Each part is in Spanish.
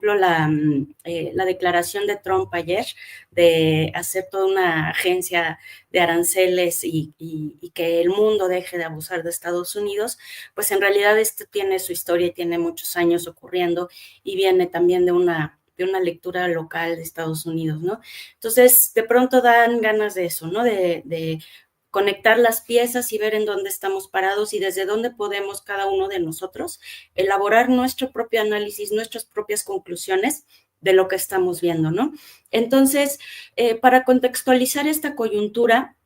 la declaración de Trump ayer de hacer toda una agencia de aranceles y que el mundo deje de abusar de Estados Unidos, pues en realidad esto tiene su historia y tiene muchos años ocurriendo y viene también de una lectura local de Estados Unidos, ¿no? Entonces, de pronto dan ganas de eso, ¿no? De conectar las piezas y ver en dónde estamos parados y desde dónde podemos cada uno de nosotros elaborar nuestro propio análisis, nuestras propias conclusiones de lo que estamos viendo, ¿no? Entonces, para contextualizar esta coyuntura,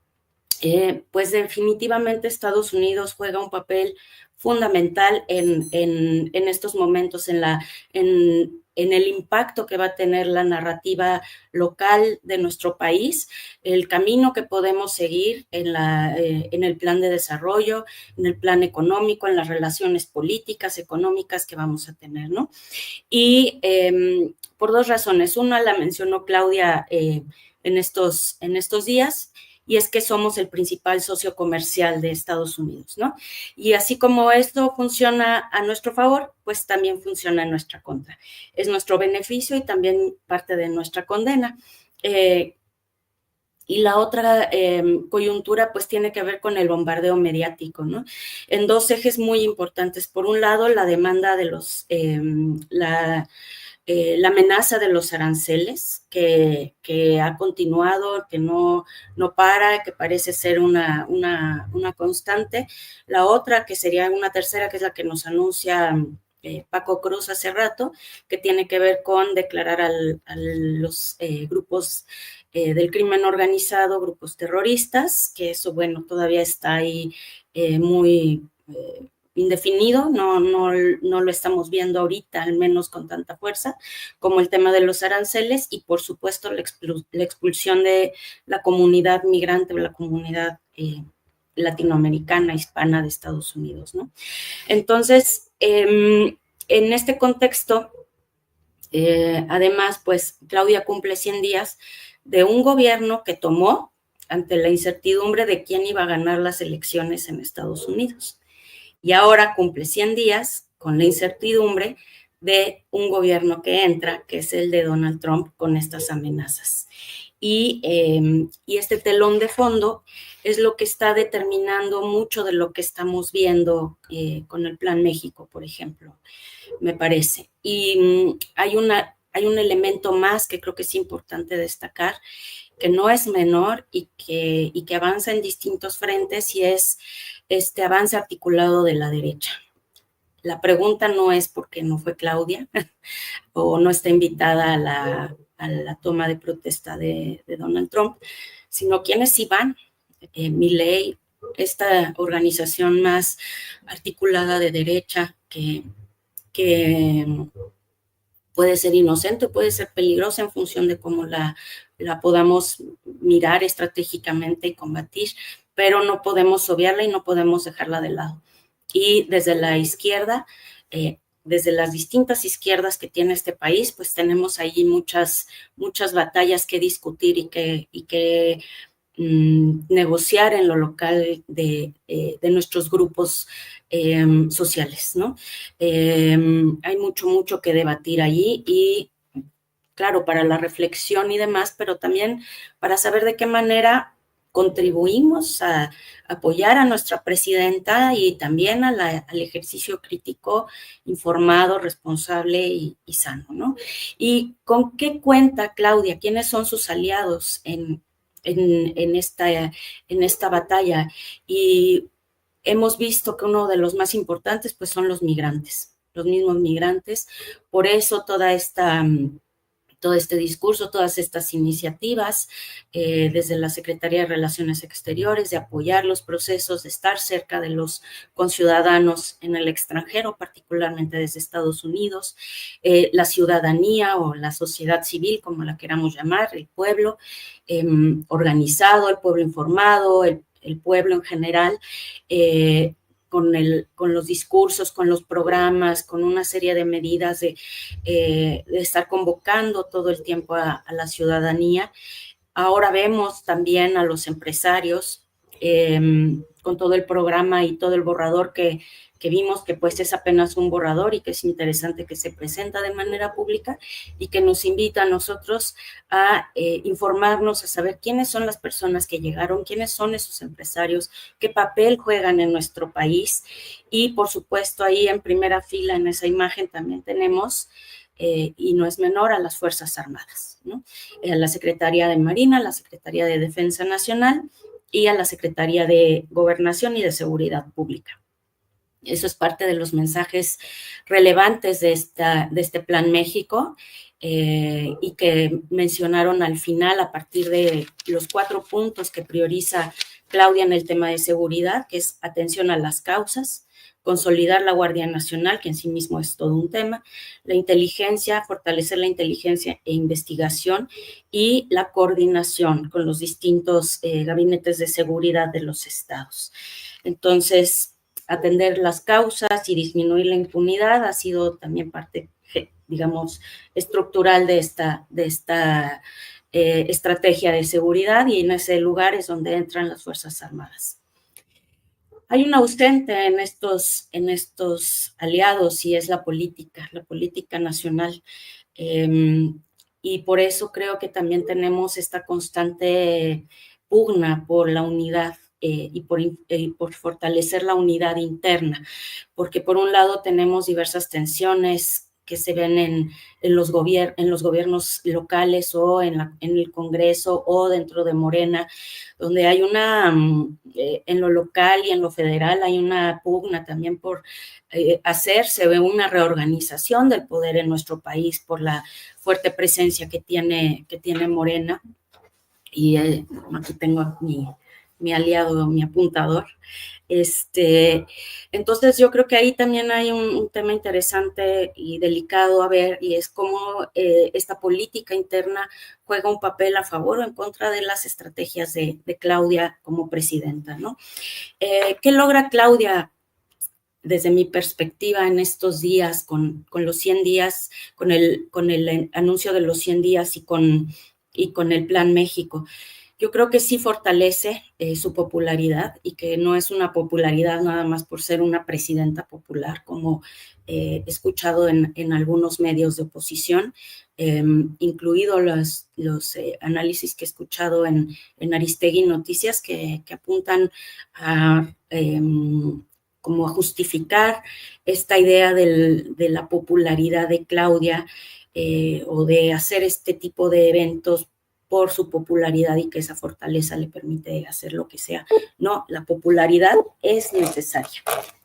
pues definitivamente Estados Unidos juega un papel fundamental en estos momentos, en el impacto que va a tener la narrativa local de nuestro país, el camino que podemos seguir en el plan de desarrollo, en el plan económico, en las relaciones políticas, económicas que vamos a tener, ¿no? Y por dos razones. Una la mencionó Claudia en estos días, y es que somos el principal socio comercial de Estados Unidos, ¿no? Y así como esto funciona a nuestro favor, pues también funciona en nuestra contra. Es nuestro beneficio y también parte de nuestra condena. Y la otra coyuntura pues tiene que ver con el bombardeo mediático, ¿no? En dos ejes muy importantes. Por un lado, la demanda de la amenaza de los aranceles que ha continuado, que no para, que parece ser una constante. La otra, que sería una tercera, que es la que nos anuncia Paco Cruz hace rato, que tiene que ver con declarar a los grupos del crimen organizado, grupos terroristas, que eso, bueno, todavía está ahí muy indefinido, no lo estamos viendo ahorita, al menos con tanta fuerza, como el tema de los aranceles y, por supuesto, la expulsión de la comunidad migrante o la comunidad latinoamericana, hispana de Estados Unidos, ¿no? Entonces, en este contexto, además, pues Claudia cumple 100 días de un gobierno que tomó ante la incertidumbre de quién iba a ganar las elecciones en Estados Unidos. Y ahora cumple 100 días con la incertidumbre de un gobierno que entra, que es el de Donald Trump, con estas amenazas. Y este telón de fondo es lo que está determinando mucho de lo que estamos viendo con el Plan México, por ejemplo, me parece. Y hay un elemento más que creo que es importante destacar, que no es menor y que avanza en distintos frentes, y es este avance articulado de la derecha. La pregunta no es por qué no fue Claudia o no está invitada a la toma de protesta de Donald Trump, sino quiénes sí van. Milei, esta organización más articulada de derecha que puede ser inocente, puede ser peligrosa en función de cómo la podamos mirar estratégicamente y combatir, pero no podemos obviarla y no podemos dejarla de lado. Y desde la izquierda, desde las distintas izquierdas que tiene este país, pues tenemos ahí muchas batallas que discutir y que negociar en lo local de nuestros grupos sociales, ¿no? Hay mucho que debatir allí y, claro, para la reflexión y demás, pero también para saber de qué manera contribuimos a apoyar a nuestra presidenta y también al ejercicio crítico, informado, responsable y sano, ¿no? ¿Y con qué cuenta Claudia? ¿Quiénes son sus aliados en esta batalla? Y hemos visto que uno de los más importantes pues son los migrantes, los mismos migrantes. Por eso todo este discurso, todas estas iniciativas desde la Secretaría de Relaciones Exteriores, de apoyar los procesos, de estar cerca de los conciudadanos en el extranjero, particularmente desde Estados Unidos, la ciudadanía o la sociedad civil, como la queramos llamar, el pueblo organizado, el pueblo informado, el pueblo en general, con los discursos, con los programas, con una serie de medidas de estar convocando todo el tiempo a la ciudadanía. Ahora vemos también a los empresarios con todo el programa y todo el borrador que que vimos que pues es apenas un borrador y que es interesante que se presenta de manera pública y que nos invita a nosotros a informarnos, a saber quiénes son las personas que llegaron, quiénes son esos empresarios, qué papel juegan en nuestro país. Y por supuesto ahí en primera fila en esa imagen también tenemos, y no es menor, a las Fuerzas Armadas, ¿no? A la Secretaría de Marina, a la Secretaría de Defensa Nacional y a la Secretaría de Gobernación y de Seguridad Pública. Eso es parte de los mensajes relevantes de este Plan México, y que mencionaron al final a partir de los 4 puntos que prioriza Claudia en el tema de seguridad, que es atención a las causas, consolidar la Guardia Nacional, que en sí mismo es todo un tema, la inteligencia, fortalecer la inteligencia e investigación y la coordinación con los distintos gabinetes de seguridad de los estados. Entonces, atender las causas y disminuir la impunidad ha sido también parte, digamos, estructural de esta estrategia de seguridad, y en ese lugar es donde entran las Fuerzas Armadas. Hay un ausente en estos aliados y es la política nacional. Y por eso creo que también tenemos esta constante pugna por la unidad, y por fortalecer la unidad interna, porque por un lado tenemos diversas tensiones que se ven en los gobiernos locales o en el Congreso o dentro de Morena, donde hay en lo local y en lo federal hay una pugna también por hacerse una reorganización del poder en nuestro país por la fuerte presencia que tiene Morena. Y aquí tengo mi aliado, mi apuntador. Entonces yo creo que ahí también hay un tema interesante y delicado a ver, y es cómo esta política interna juega un papel a favor o en contra de las estrategias de Claudia como presidenta, ¿no? ¿Qué logra Claudia desde mi perspectiva en estos días con los 100 días, con el anuncio de los 100 días y con el Plan México? Yo creo que sí fortalece su popularidad, y que no es una popularidad nada más por ser una presidenta popular, como he escuchado en algunos medios de oposición, incluido los análisis que he escuchado en Aristegui Noticias, que apuntan a como a justificar esta idea de la popularidad de Claudia, o de hacer este tipo de eventos por su popularidad y que esa fortaleza le permite hacer lo que sea. No, la popularidad es necesaria,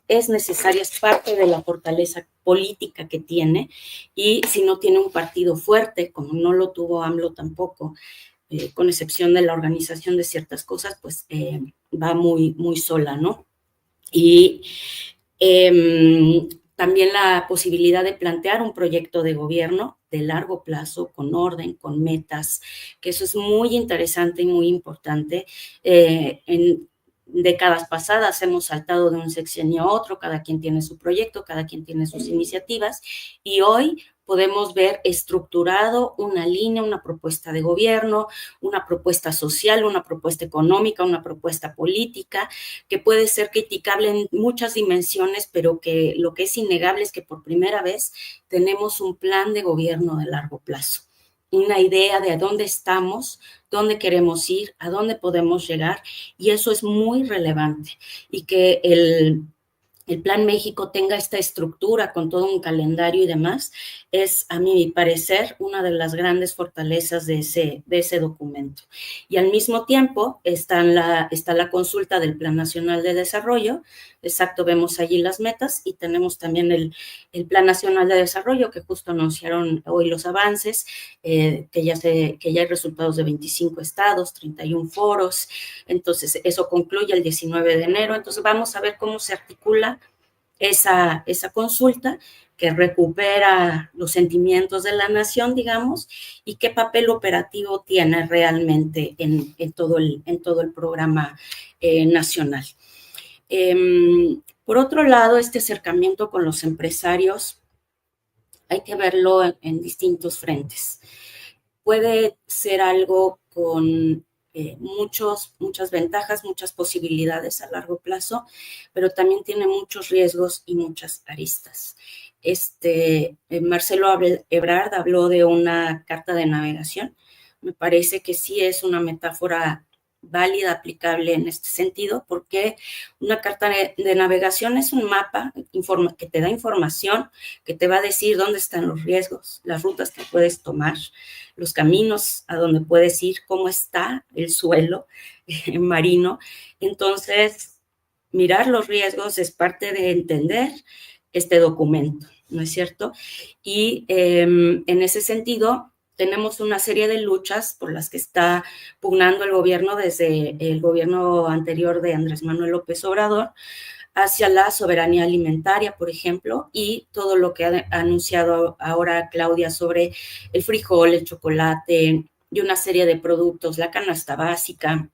es parte de la fortaleza política que tiene, y si no tiene un partido fuerte, como no lo tuvo AMLO tampoco, con excepción de la organización de ciertas cosas, pues va muy, muy sola, ¿no? Y también la posibilidad de plantear un proyecto de gobierno de largo plazo, con orden, con metas, que eso es muy interesante y muy importante. En décadas pasadas hemos saltado de un sexenio a otro, cada quien tiene su proyecto, cada quien tiene sus iniciativas, y hoy podemos ver estructurado una línea, una propuesta de gobierno, una propuesta social, una propuesta económica, una propuesta política, que puede ser criticable en muchas dimensiones, pero que lo que es innegable es que por primera vez tenemos un plan de gobierno de largo plazo, una idea de a dónde estamos, dónde queremos ir, a dónde podemos llegar, y eso es muy relevante. Y que el Plan México tenga esta estructura con todo un calendario y demás, es, a mi parecer, una de las grandes fortalezas de ese documento. Y al mismo tiempo está la consulta del Plan Nacional de Desarrollo. Exacto, vemos allí las metas, y tenemos también el Plan Nacional de Desarrollo, que justo anunciaron hoy los avances, que ya hay resultados de 25 estados, 31 foros. Entonces eso concluye el 19 de enero. Entonces vamos a ver cómo se articula esa consulta, que recupera los sentimientos de la nación, digamos, y qué papel operativo tiene realmente en todo el programa nacional. Por otro lado, este acercamiento con los empresarios hay que verlo en distintos frentes. Puede ser algo con muchas ventajas, muchas posibilidades a largo plazo, pero también tiene muchos riesgos y muchas aristas. Marcelo Ebrard habló de una carta de navegación. Me parece que sí es una metáfora válida, aplicable en este sentido, porque una carta de navegación es un mapa que te da información, que te va a decir dónde están los riesgos, las rutas que puedes tomar, los caminos a donde puedes ir, cómo está el suelo marino. Entonces, mirar los riesgos es parte de entender este documento, ¿no es cierto? Y en ese sentido, tenemos una serie de luchas por las que está pugnando el gobierno desde el gobierno anterior de Andrés Manuel López Obrador hacia la soberanía alimentaria, por ejemplo, y todo lo que ha anunciado ahora Claudia sobre el frijol, el chocolate y una serie de productos, la canasta básica.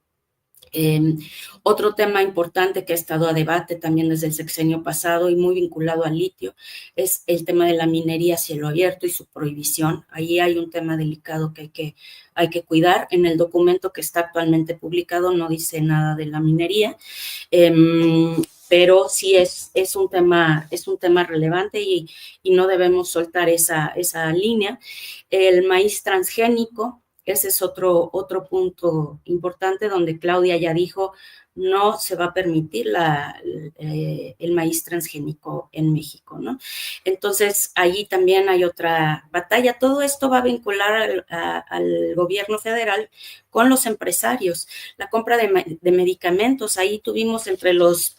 Otro tema importante que ha estado a debate también desde el sexenio pasado y muy vinculado al litio es el tema de la minería a cielo abierto y su prohibición. Ahí hay un tema delicado que hay que cuidar. En el documento que está actualmente publicado no dice nada de la minería, pero sí es un tema relevante y no debemos soltar esa línea. El maíz transgénico, ese es otro punto importante donde Claudia ya dijo, no se va a permitir el maíz transgénico en México, ¿no? Entonces, allí también hay otra batalla. Todo esto va a vincular al gobierno federal con los empresarios. La compra de medicamentos, ahí tuvimos entre los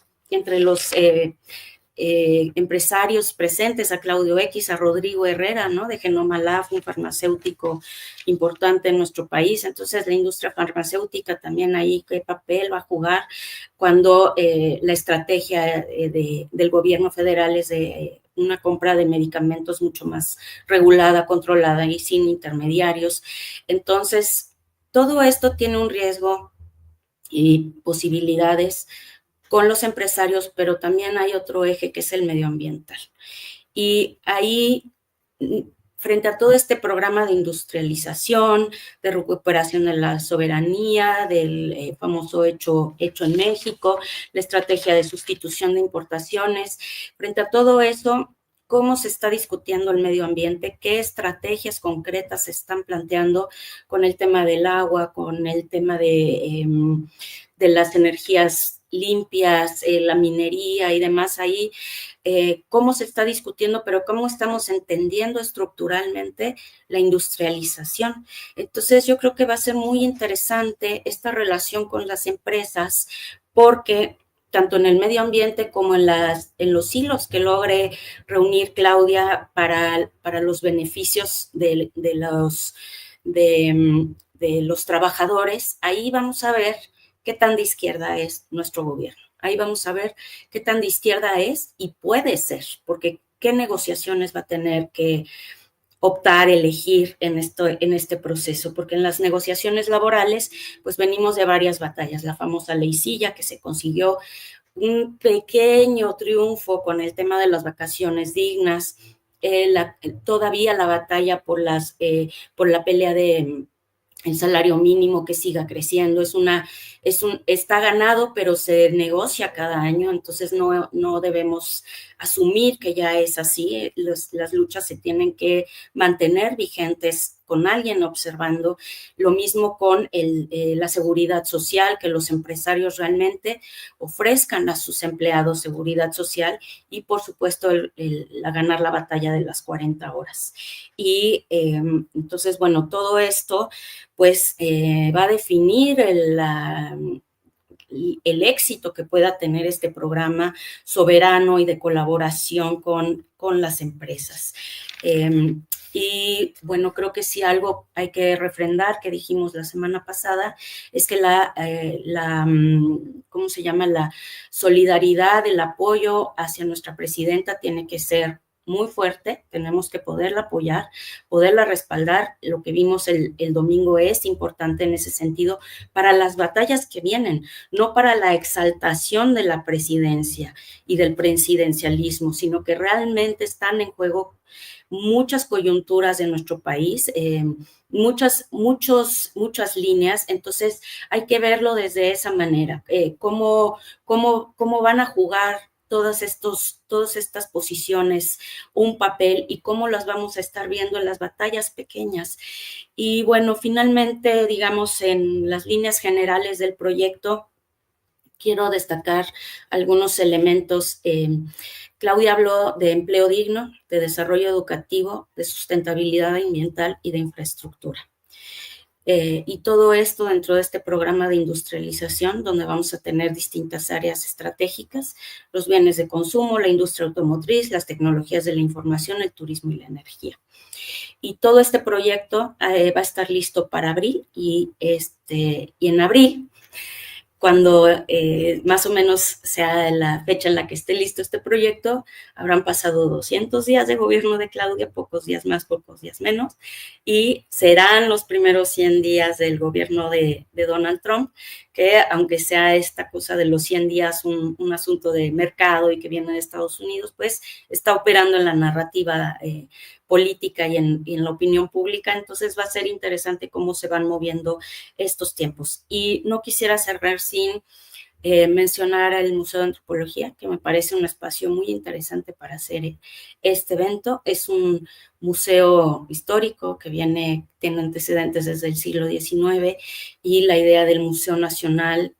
empresarios presentes a Claudio X, a Rodrigo Herrera, ¿no? De Genoma Lab, un farmacéutico importante en nuestro país. Entonces, la industria farmacéutica también ahí, ¿qué papel va a jugar cuando la estrategia del gobierno federal es de una compra de medicamentos mucho más regulada, controlada y sin intermediarios? Entonces, todo esto tiene un riesgo y posibilidades con los empresarios, pero también hay otro eje que es el medioambiental. Y ahí, frente a todo este programa de industrialización, de recuperación de la soberanía, del famoso hecho en México, la estrategia de sustitución de importaciones, frente a todo eso, ¿cómo se está discutiendo el medio ambiente? ¿Qué estrategias concretas se están planteando con el tema del agua, con el tema de las energías limpias, la minería y demás ahí? Cómo se está discutiendo, pero cómo estamos entendiendo estructuralmente la industrialización. Entonces, yo creo que va a ser muy interesante esta relación con las empresas, porque tanto en el medio ambiente como en los hilos que logre reunir Claudia para los beneficios de los trabajadores, ahí vamos a ver qué tan de izquierda es nuestro gobierno. Ahí vamos a ver qué tan de izquierda es y puede ser, porque qué negociaciones va a tener que optar, elegir en este proceso, porque en las negociaciones laborales, pues venimos de varias batallas, la famosa ley Silla, que se consiguió un pequeño triunfo con el tema de las vacaciones dignas, todavía la batalla por la pelea de el salario mínimo que siga creciendo, está ganado, pero se negocia cada año, entonces no debemos asumir que ya es así. Las luchas se tienen que mantener vigentes con alguien observando. Lo mismo con la seguridad social, que los empresarios realmente ofrezcan a sus empleados seguridad social y, por supuesto, ganar la batalla de las 40 horas. Y entonces, bueno, todo esto pues va a definir el éxito que pueda tener este programa soberano y de colaboración con las empresas. Y bueno, creo que sí algo hay que refrendar que dijimos la semana pasada, es que ¿cómo se llama? La solidaridad, el apoyo hacia nuestra presidenta tiene que ser muy fuerte, tenemos que poderla apoyar, poderla respaldar. Lo que vimos el domingo es importante en ese sentido para las batallas que vienen, no para la exaltación de la presidencia y del presidencialismo, sino que realmente están en juego muchas coyunturas de nuestro país, muchas líneas, entonces hay que verlo desde esa manera, cómo van a jugar todas estas posiciones un papel y cómo las vamos a estar viendo en las batallas pequeñas. Y bueno, finalmente, digamos, en las líneas generales del proyecto, quiero destacar algunos elementos. Claudia habló de empleo digno, de desarrollo educativo, de sustentabilidad ambiental y de infraestructura. Y todo esto dentro de este programa de industrialización, donde vamos a tener distintas áreas estratégicas, los bienes de consumo, la industria automotriz, las tecnologías de la información, el turismo y la energía. Y todo este proyecto va a estar listo para abril y en abril, cuando más o menos sea la fecha en la que esté listo este proyecto, habrán pasado 200 días de gobierno de Claudia, pocos días más, pocos días menos, y serán los primeros 100 días del gobierno de Donald Trump, que aunque sea esta cosa de los 100 días un asunto de mercado y que viene de Estados Unidos, pues está operando en la narrativa política y en la opinión pública, entonces va a ser interesante cómo se van moviendo estos tiempos. Y no quisiera cerrar sin mencionar el Museo de Antropología, que me parece un espacio muy interesante para hacer este evento. Es un museo histórico que tiene antecedentes desde el siglo XIX, y la idea del Museo Nacional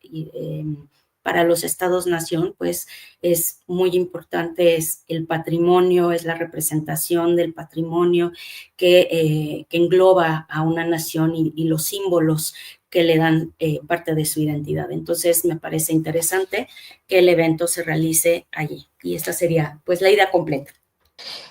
para los estados-nación, pues es muy importante, es el patrimonio, es la representación del patrimonio que engloba a una nación y los símbolos que le dan parte de su identidad. Entonces, me parece interesante que el evento se realice allí. Y esta sería, pues, la idea completa.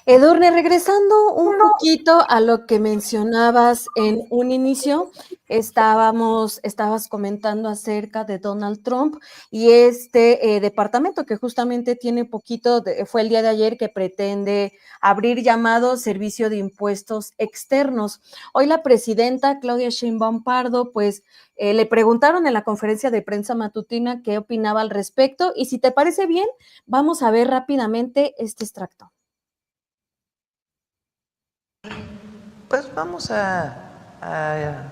Edurne, regresando un poquito a lo que mencionabas en un inicio, estabas comentando acerca de Donald Trump y este departamento que justamente tiene poquito, fue el día de ayer, que pretende abrir llamado Servicio de Impuestos Externos. Hoy la presidenta Claudia Sheinbaum Pardo, pues, le preguntaron en la conferencia de prensa matutina qué opinaba al respecto, y si te parece bien, vamos a ver rápidamente este extracto. Pues vamos a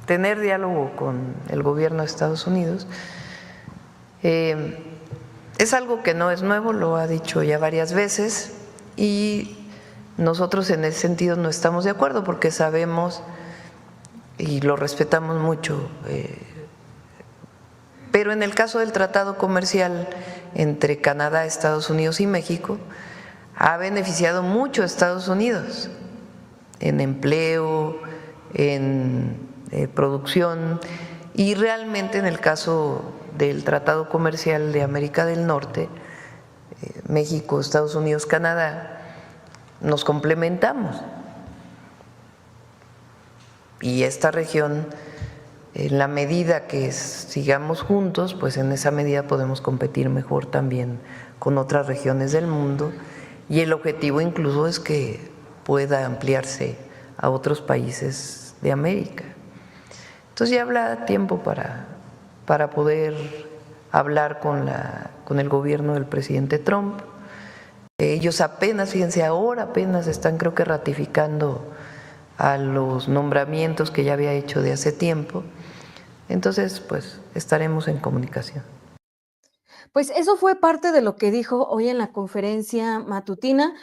tener diálogo con el gobierno de Estados Unidos. Es algo que no es nuevo, lo ha dicho ya varias veces, y nosotros en ese sentido no estamos de acuerdo porque sabemos y lo respetamos mucho. Pero en el caso del tratado comercial entre Canadá, Estados Unidos y México, ha beneficiado mucho a Estados Unidos en empleo, en producción, y realmente en el caso del Tratado Comercial de América del Norte, México, Estados Unidos, Canadá, nos complementamos. Y esta región, en la medida que sigamos juntos, pues en esa medida podemos competir mejor también con otras regiones del mundo, y el objetivo incluso es que pueda ampliarse a otros países de América. Entonces ya habrá tiempo para poder hablar con el gobierno del presidente Trump. Ellos apenas, fíjense, ahora apenas están, creo que, ratificando a los nombramientos que ya había hecho de hace tiempo. Entonces, pues estaremos en comunicación. Pues eso fue parte de lo que dijo hoy en la conferencia matutina.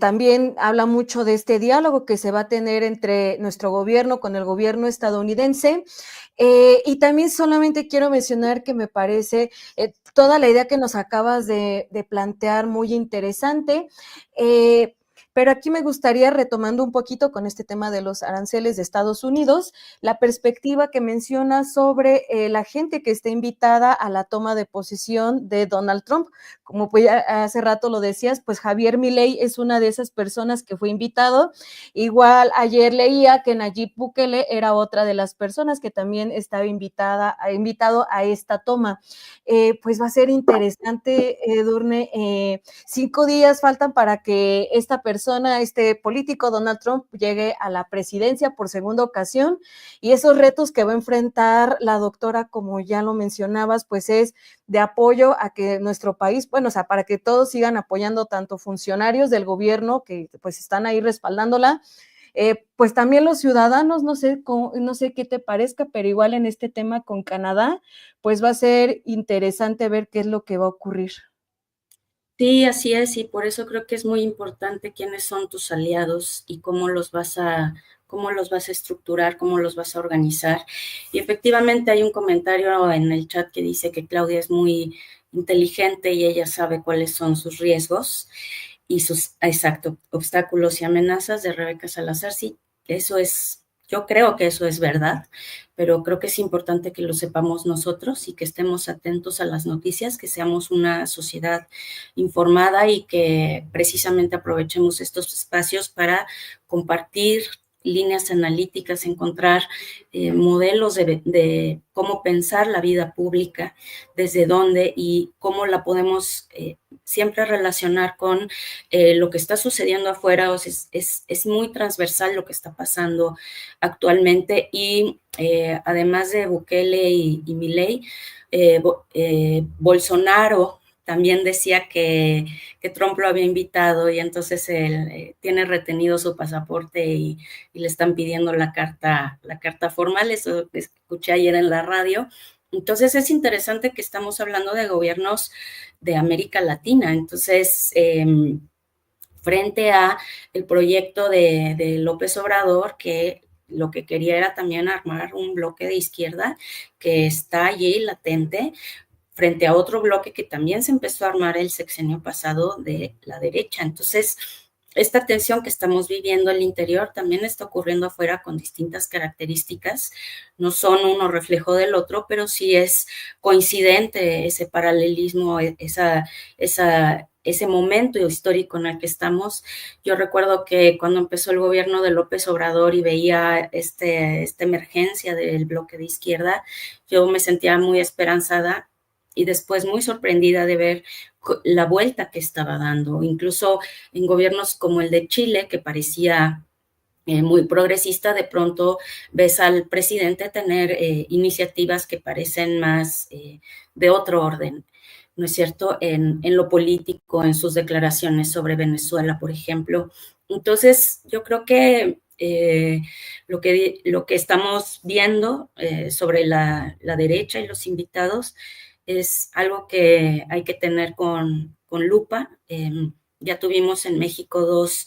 También habla mucho de este diálogo que se va a tener entre nuestro gobierno con el gobierno estadounidense. Y también solamente quiero mencionar que me parece toda la idea que nos acabas de plantear muy interesante. Pero aquí me gustaría, retomando un poquito con este tema de los aranceles de Estados Unidos, la perspectiva que menciona sobre la gente que está invitada a la toma de posesión de Donald Trump. Como pues hace rato lo decías, pues Javier Milei es una de esas personas que fue invitado. Igual ayer leía que Nayib Bukele era otra de las personas que también estaba invitado a esta toma. Pues va a ser interesante, Edurne. 5 días faltan para que esta persona persona, este político Donald Trump, llegue a la presidencia por segunda ocasión, y esos retos que va a enfrentar la doctora, como ya lo mencionabas, pues es de apoyo a que nuestro país, bueno, o sea, para que todos sigan apoyando, tanto funcionarios del gobierno que pues están ahí respaldándola, pues también los ciudadanos. No sé qué te parezca, pero igual en este tema con Canadá, pues va a ser interesante ver qué es lo que va a ocurrir. Sí, así es, y por eso creo que es muy importante quiénes son tus aliados y cómo los vas a estructurar, cómo los vas a organizar. Y efectivamente hay un comentario en el chat que dice que Claudia es muy inteligente y ella sabe cuáles son sus riesgos y sus, exacto, obstáculos y amenazas de Rebeca Salazar. Sí, eso es, yo creo que eso es verdad, pero creo que es importante que lo sepamos nosotros y que estemos atentos a las noticias, que seamos una sociedad informada y que precisamente aprovechemos estos espacios para compartir líneas analíticas, encontrar modelos de cómo pensar la vida pública, desde dónde y cómo la podemos siempre relacionar con lo que está sucediendo afuera. O sea, es muy transversal lo que está pasando actualmente y además de Bukele y Milei, Bolsonaro también decía que Trump lo había invitado y entonces él tiene retenido su pasaporte y le están pidiendo la carta formal. Eso escuché ayer en la radio. Entonces es interesante que estamos hablando de gobiernos de América Latina. Entonces, frente a el proyecto de López Obrador, que lo que quería era también armar un bloque de izquierda que está allí latente, frente a otro bloque que también se empezó a armar el sexenio pasado de la derecha. Entonces, esta tensión que estamos viviendo al interior también está ocurriendo afuera con distintas características. No son uno reflejo del otro, pero sí es coincidente ese paralelismo, ese momento histórico en el que estamos. Yo recuerdo que cuando empezó el gobierno de López Obrador y veía esta emergencia del bloque de izquierda, yo me sentía muy esperanzada y después muy sorprendida de ver la vuelta que estaba dando, incluso en gobiernos como el de Chile, que parecía muy progresista. De pronto ves al presidente tener iniciativas que parecen más de otro orden, ¿no es cierto?, en lo político, en sus declaraciones sobre Venezuela, por ejemplo. Entonces, yo creo que lo que estamos viendo sobre la derecha y los invitados es algo que hay que tener con lupa. Ya tuvimos en México dos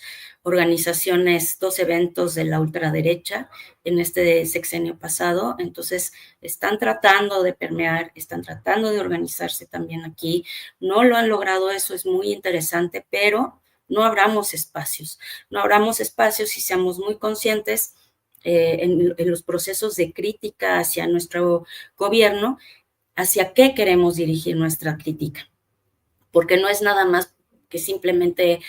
eventos de la ultraderecha en este sexenio pasado. Entonces están tratando de permear, están tratando de organizarse también aquí. No lo han logrado, eso es muy interesante, pero no abramos espacios y seamos muy conscientes en los procesos de crítica hacia nuestro gobierno, hacia qué queremos dirigir nuestra crítica, porque no es nada más que simplemente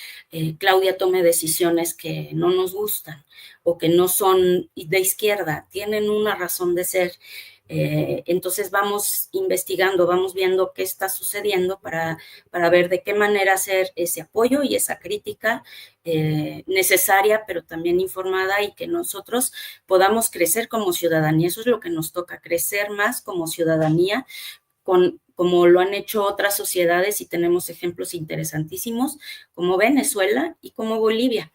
Claudia tome decisiones que no nos gustan o que no son de izquierda, tienen una razón de ser. Entonces vamos investigando, vamos viendo qué está sucediendo para ver de qué manera hacer ese apoyo y esa crítica necesaria, pero también informada, y que nosotros podamos crecer como ciudadanía. Eso es lo que nos toca, crecer más como ciudadanía, como lo han hecho otras sociedades, y tenemos ejemplos interesantísimos como Venezuela y como Bolivia.